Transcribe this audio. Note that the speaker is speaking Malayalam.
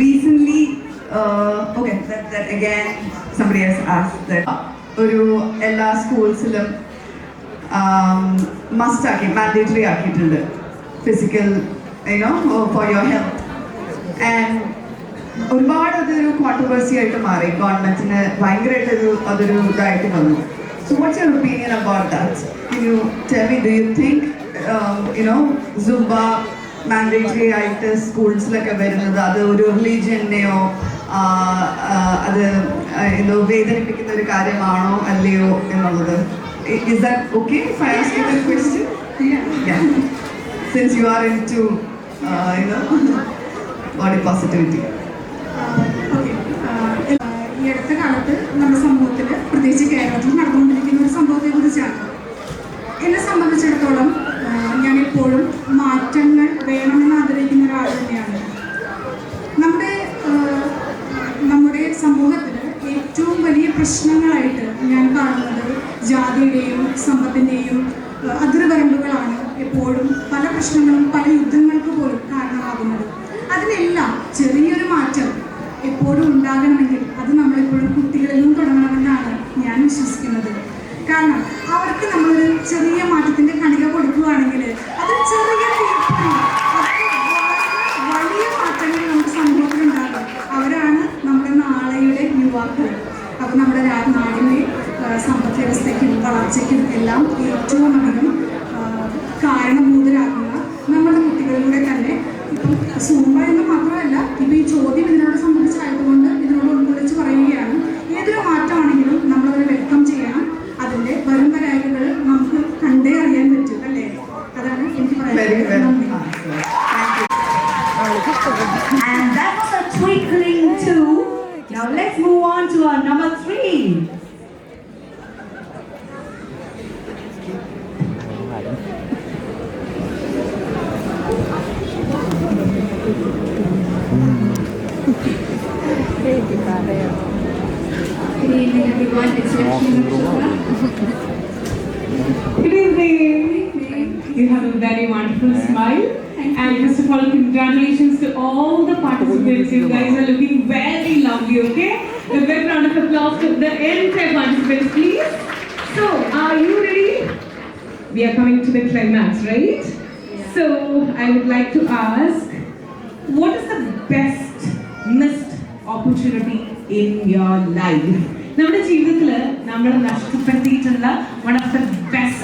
recently, okay, that again somebody has asked that ഒരു എല്ലാ സ്കൂൾസിലും മസ്റ്റ് ആക്കി മാൻഡേറ്ററി ആക്കിയിട്ടുണ്ട് physical for your health. And ഒരുപാട് അതൊരു കോൺട്രവേഴ്സി ആയിട്ട് മാറി, ഗവൺമെന്റിന് ഭയങ്കരമായിട്ടൊരു അതൊരു ഇതായിട്ട് വന്നു. So what's your opinion about that? Can you tell me, do you think Zumba mandatory ആയിട്ട് സ്കൂൾസിലൊക്കെ വരുന്നത് അത് ഒരു റിലീജിയനെയോ അത് വേദനിപ്പിക്കുന്ന ഒരു കാര്യമാണോ അല്ലയോ എന്നുള്ളത്? Is that okay if I ask you that question? Yeah. Since you are into body positivity. ഈ അടുത്ത കാലത്ത് നമ്മുടെ സമൂഹത്തിൽ, പ്രത്യേകിച്ച് കേരളത്തിൽ നടന്നുകൊണ്ടിരിക്കുന്ന ഒരു സംഭവത്തെ കുറിച്ചാണ്. എന്നെ സംബന്ധിച്ചിടത്തോളം ഞാനിപ്പോഴും മാറ്റങ്ങൾ വേണമെന്ന് ആഗ്രഹിക്കുന്ന ഒരാൾ തന്നെയാണ്. നമ്മുടെ സമൂഹത്തിൽ ഏറ്റവും വലിയ പ്രശ്നങ്ങളായിട്ട് ഞാൻ കാണുന്നത് ജാതിയുടെയും സമ്പത്തിൻ്റെയും അതിർവരമ്പുകളാണ്. എപ്പോഴും പല പ്രശ്നങ്ങളും പല യുദ്ധങ്ങൾക്ക് പോലും കാരണമാകുന്നത്. അതിനെല്ലാം ചെറിയൊരു മാറ്റം എപ്പോഴും ഉണ്ടാകണമെങ്കിൽ അത് നമ്മളെപ്പോഴും കുട്ടികളിൽ നിന്നും തുടങ്ങണമെന്നാണ് ഞാൻ വിശ്വസിക്കുന്നത്. കാരണം അവർക്ക് നമ്മളൊരു ചെറിയ മാറ്റത്തിൻ്റെ കണിക കൊടുക്കുകയാണെങ്കിൽ അത് ചെറിയ വലിയ മാറ്റങ്ങൾ നമ്മുടെ സമൂഹത്തിലുണ്ടാകും. അവരാണ് നമ്മുടെ നാളെയുടെ യുവാക്കൾ. അപ്പോൾ നമ്മുടെ നാടിൻ്റെ സമ്പദ് വ്യവസ്ഥയ്ക്കും വളർച്ചയ്ക്കും എല്ലാം ഏറ്റവും അധികം കാരണഭൂതരാകുന്ന നമ്മുടെ കുട്ടികളിലൂടെ തന്നെ. ഇപ്പം സൂമ്പ എന്ന് മാത്രമല്ല, ഇപ്പം ഈ ചോദ്യം ഇതിനോട് സംബന്ധിച്ചായതുകൊണ്ട് ഇതിനോട് ഉൾക്കൊള്ളിച്ച് പറയുകയാണ്. ഏതൊരു മാറ്റമാണെങ്കിലും നമ്മളതിനെ വെൽക്കം ചെയ്യണം. അതിൻ്റെ വരും വരായികൾ നമുക്ക് കണ്ടേ അറിയാൻ പറ്റും, അല്ലേ? അതാണ് എനിക്ക് പറയാനുള്ളത്. And that was a twinkling too. Now let's move on to our number 3. Good evening, everyone. It's Lakshmi Nashra. Good evening. You have a very wonderful smile. And first of all, congratulations to all the participants. You guys are looking very lovely, okay? A big round of applause to the entire participants, please. So, are you ready? We are coming to the climax, right? So, I would like to ask, what is the best missed opportunity in your life? നമ്മുടെ ജീവിതത്തിൽ നമ്മൾ നഷ്ടപ്പെടുത്തിയിട്ടുള്ള one of the best